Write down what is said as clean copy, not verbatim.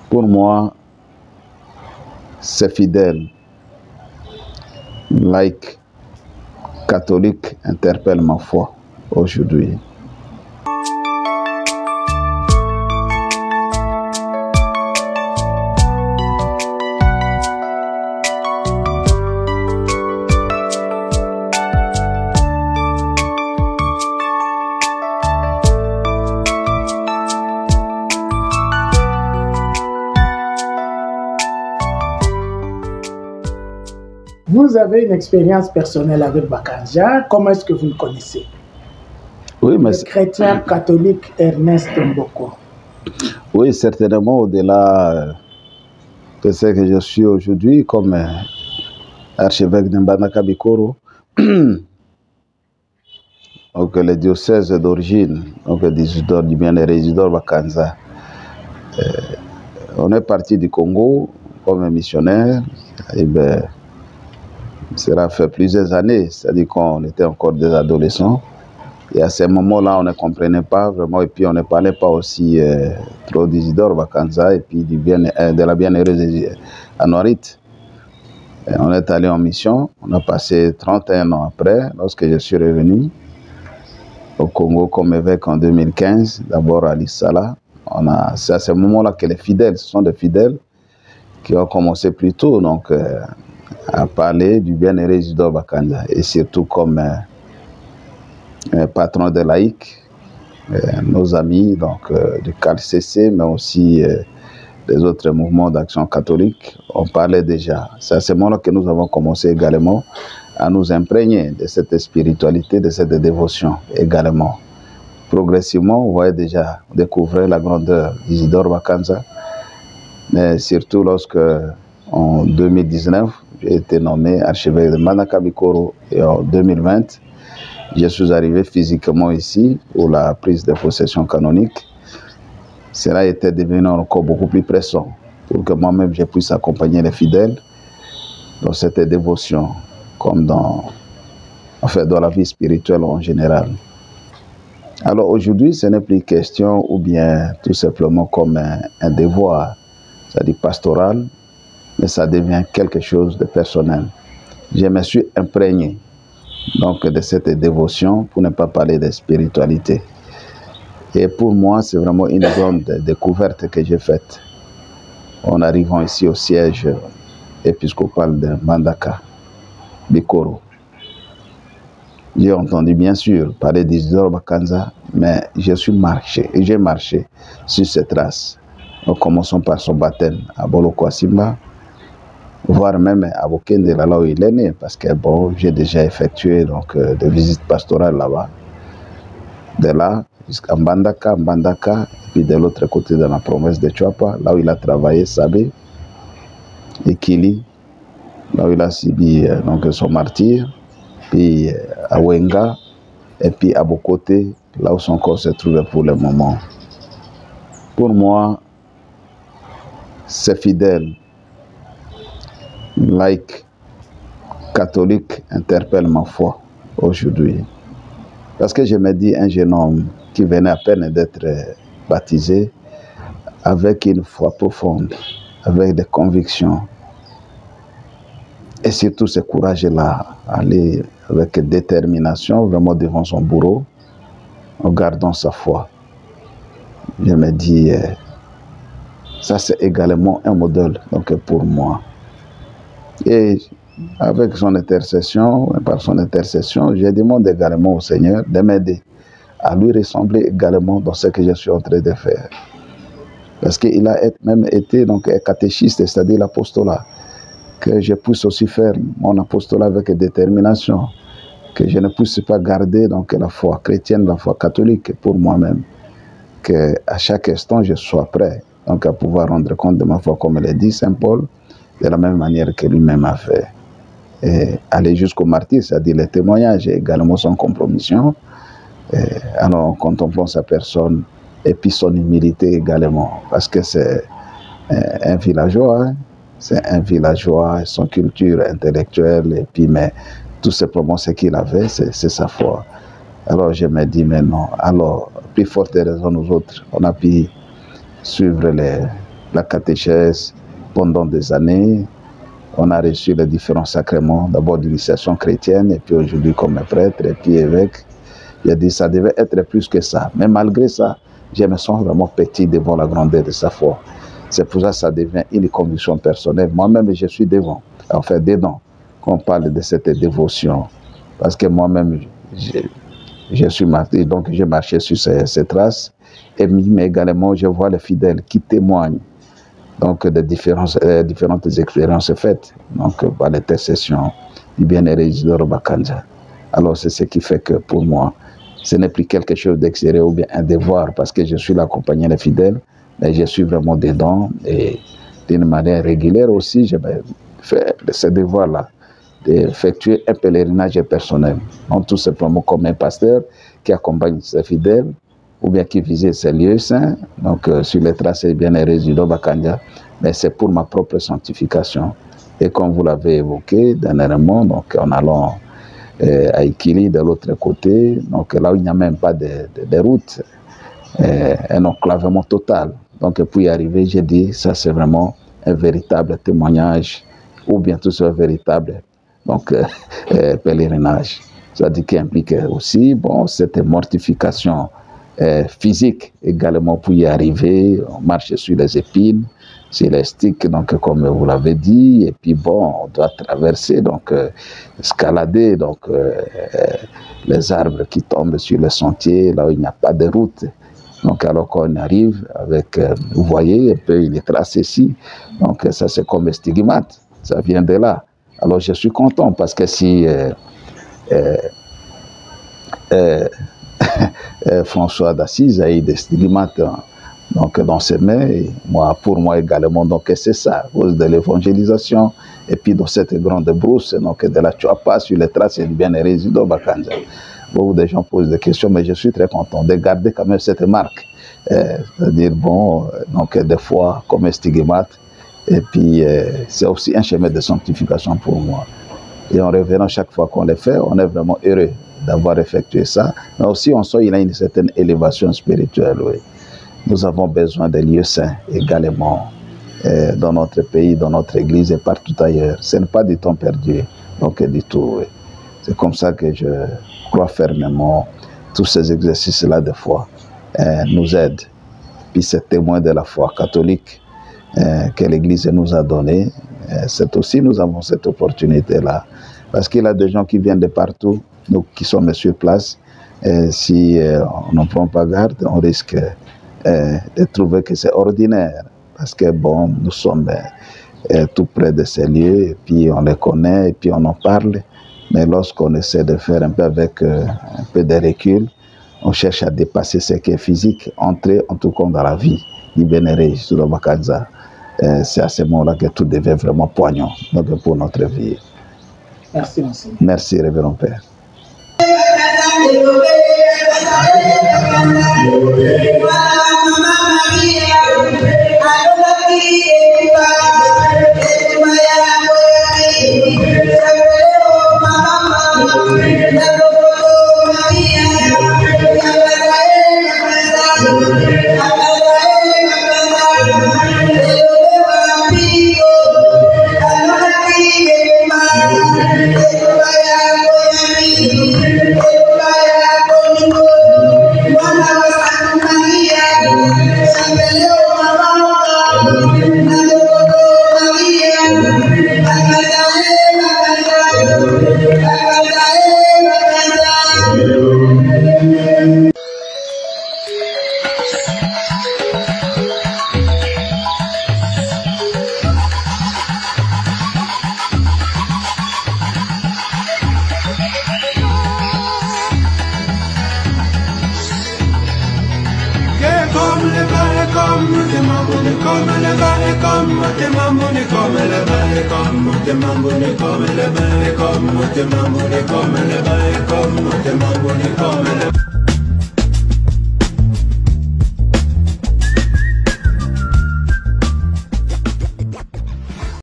Pour moi, ces fidèles, laïcs, catholiques, interpellent ma foi aujourd'hui. Vous avez une expérience personnelle avec Bakanza. Comment est-ce que vous le connaissez? Oui, mais le chrétien catholique Ernest Mboko. Oui, certainement, au-delà de ce que je suis aujourd'hui comme archevêque de Mbandaka Bikoro, donc le diocèse d'origine, donc d'Isidore du Bien-Aimé Isidore Bakanza. On est parti du Congo comme missionnaire, et bien, cela fait plusieurs années, c'est-à-dire qu'on était encore des adolescents. Et à ces moments-là, on ne comprenait pas vraiment, et puis on ne parlait pas aussi trop d'Isidore Bakanza et puis de la bienheureuse Anorit. On est allé en mission, on a passé 31 ans après, lorsque je suis revenu au Congo comme évêque en 2015, d'abord à Lissala. C'est à ce moment-là que les fidèles, ce sont des fidèles qui ont commencé plus tôt donc, à parler du bienheureux Isidore Bakanza, et surtout comme patron des laïcs, nos amis donc, du CALCC, mais aussi des autres mouvements d'action catholique, on parlait déjà. C'est à ce moment-là que nous avons commencé également à nous imprégner de cette spiritualité, de cette dévotion également. Progressivement, on voyait déjà découvrir la grandeur d'Isidore Bakanza, mais surtout lorsque, en 2019, j'ai été nommé archevêque de Mbandaka Bikoro, et en 2020, je suis arrivé physiquement ici pour la prise de possession canonique. Cela était devenu encore beaucoup plus pressant pour que moi-même je puisse accompagner les fidèles dans cette dévotion, comme dans la vie spirituelle en général. Alors aujourd'hui, ce n'est plus question ou bien tout simplement comme un devoir, c'est-à-dire pastoral, mais ça devient quelque chose de personnel. Je me suis imprégné donc de cette dévotion, pour ne pas parler de spiritualité. Et pour moi, c'est vraiment une grande découverte que j'ai faite en arrivant ici au siège épiscopal de Mbandaka Bikoro. J'ai entendu bien sûr parler d'Isidore Bakanza, mais j'ai marché sur ses traces. En commençant par son baptême à Bolokwasimba, voire même à Bokende, là où il est né, parce que bon, j'ai déjà effectué donc, des visites pastorales là-bas. De là jusqu'à Mbandaka, et puis de l'autre côté de la province de Chouapa, là où il a travaillé, Sabé, et Kili, là où il a subi donc, son martyre, puis à Wenga, et puis à Bokoté, là où son corps se trouvait pour le moment. Pour moi, ces fidèles, laïcs, catholiques, interpellent ma foi aujourd'hui. Parce que je me dis, un jeune homme qui venait à peine d'être baptisé, avec une foi profonde, avec des convictions, et surtout ce courage-là, aller avec détermination, vraiment devant son bourreau, en gardant sa foi. Je me dis, ça c'est également un modèle donc, pour moi. Et avec son intercession, par son intercession, je demande également au Seigneur de m'aider à lui ressembler également dans ce que je suis en train de faire. Parce qu'il a même été donc, un catéchiste, c'est-à-dire l'apostolat, que je puisse aussi faire mon apostolat avec détermination, que je ne puisse pas garder donc, la foi chrétienne, la foi catholique pour moi-même, qu'à chaque instant je sois prêt donc, à pouvoir rendre compte de ma foi, comme l'a dit Saint Paul, de la même manière que lui-même a fait. Et aller jusqu'au martyr, c'est-à-dire le témoignage et également son compromission, alors en contemplant sa personne et puis son humilité également, parce que c'est un villageois, hein? C'est un villageois, son culture intellectuelle, et puis mais tout simplement ce qu'il avait, c'est sa foi. Alors je me dis, mais non, alors plus forte raison nous autres, on a pu suivre la catéchèse pendant des années. On a reçu les différents sacrements, d'abord d'initiation chrétienne, et puis aujourd'hui comme prêtre, et puis évêque. Il a dit que ça devait être plus que ça. Mais malgré ça, je me sens vraiment petit devant la grandeur de sa foi. C'est pour ça que ça devient une conviction personnelle. Moi-même, je suis devant, enfin dedans, quand on parle de cette dévotion. Parce que moi-même, je suis martyr, donc j'ai marché sur ces traces. Mais également, je vois les fidèles qui témoignent donc des différentes expériences faites donc par l'intercession du bien-aimé Isidore Bakanja. Alors c'est ce qui fait que pour moi, ce n'est plus quelque chose d'extérieur ou bien un devoir, parce que je suis là accompagné des fidèles, mais je suis vraiment dedans et d'une manière régulière aussi, je fais ce devoir-là, d'effectuer un pèlerinage personnel, non tout simplement comme un pasteur qui accompagne ses fidèles, ou bien qui visait ces lieux saints, donc sur les tracés bien-aimés Isidore Bakanja, mais c'est pour ma propre sanctification. Et comme vous l'avez évoqué dernièrement, donc en allant à Ikili de l'autre côté, donc là où il n'y a même pas de route, un enclavement total. Donc pour y arriver, j'ai dit, ça c'est vraiment un véritable témoignage, ou bien tout un véritable donc, pèlerinage. Ça dit qui implique aussi bon, cette mortification physique également pour y arriver. On marche sur les épines, sur les sticks, donc comme vous l'avez dit, et puis bon, on doit traverser, donc escalader donc les arbres qui tombent sur le sentier, là où il n'y a pas de route. Donc alors qu'on arrive avec, vous voyez, un peu les traces ici, donc ça c'est comme stigmate, ça vient de là. Alors je suis content parce que si François d'Assise a eu des stigmates donc, dans ses mains, et moi, pour moi également, donc c'est ça, à cause de l'évangélisation, et puis dans cette grande brousse, donc de la Chuapa, sur les traces du bien-aimé Isidore Bakanja. Beaucoup de gens posent des questions, mais je suis très content de garder quand même cette marque, c'est-à-dire, bon, donc des fois comme un stigmate, et puis c'est aussi un chemin de sanctification pour moi. Et en revenant chaque fois qu'on le fait, on est vraiment heureux d'avoir effectué ça, mais aussi on sent qu'il a une certaine élévation spirituelle. Oui. Nous avons besoin des lieux saints également dans notre pays, dans notre église et partout ailleurs. Ce n'est pas du temps perdu, donc du tout. Oui. C'est comme ça que je crois fermement tous ces exercices-là de foi nous aident. Puis c'est témoin de la foi catholique que l'Église nous a donné. C'est aussi, nous avons cette opportunité-là. Parce qu'il y a des gens qui viennent de partout, nous qui sommes sur place. Si on n'en prend pas garde, on risque de trouver que c'est ordinaire. Parce que bon, nous sommes tout près de ces lieux, et puis on les connaît, et puis on en parle. Mais lorsqu'on essaie de faire un peu avec un peu de recul, on cherche à dépasser ce qui est physique, entrer en tout cas dans la vie du bien-aimé Isidore Bakanja. C'est à ce moment-là que tout devient vraiment poignant donc pour notre vie. Merci, monsieur. Merci, révérend Père. Comme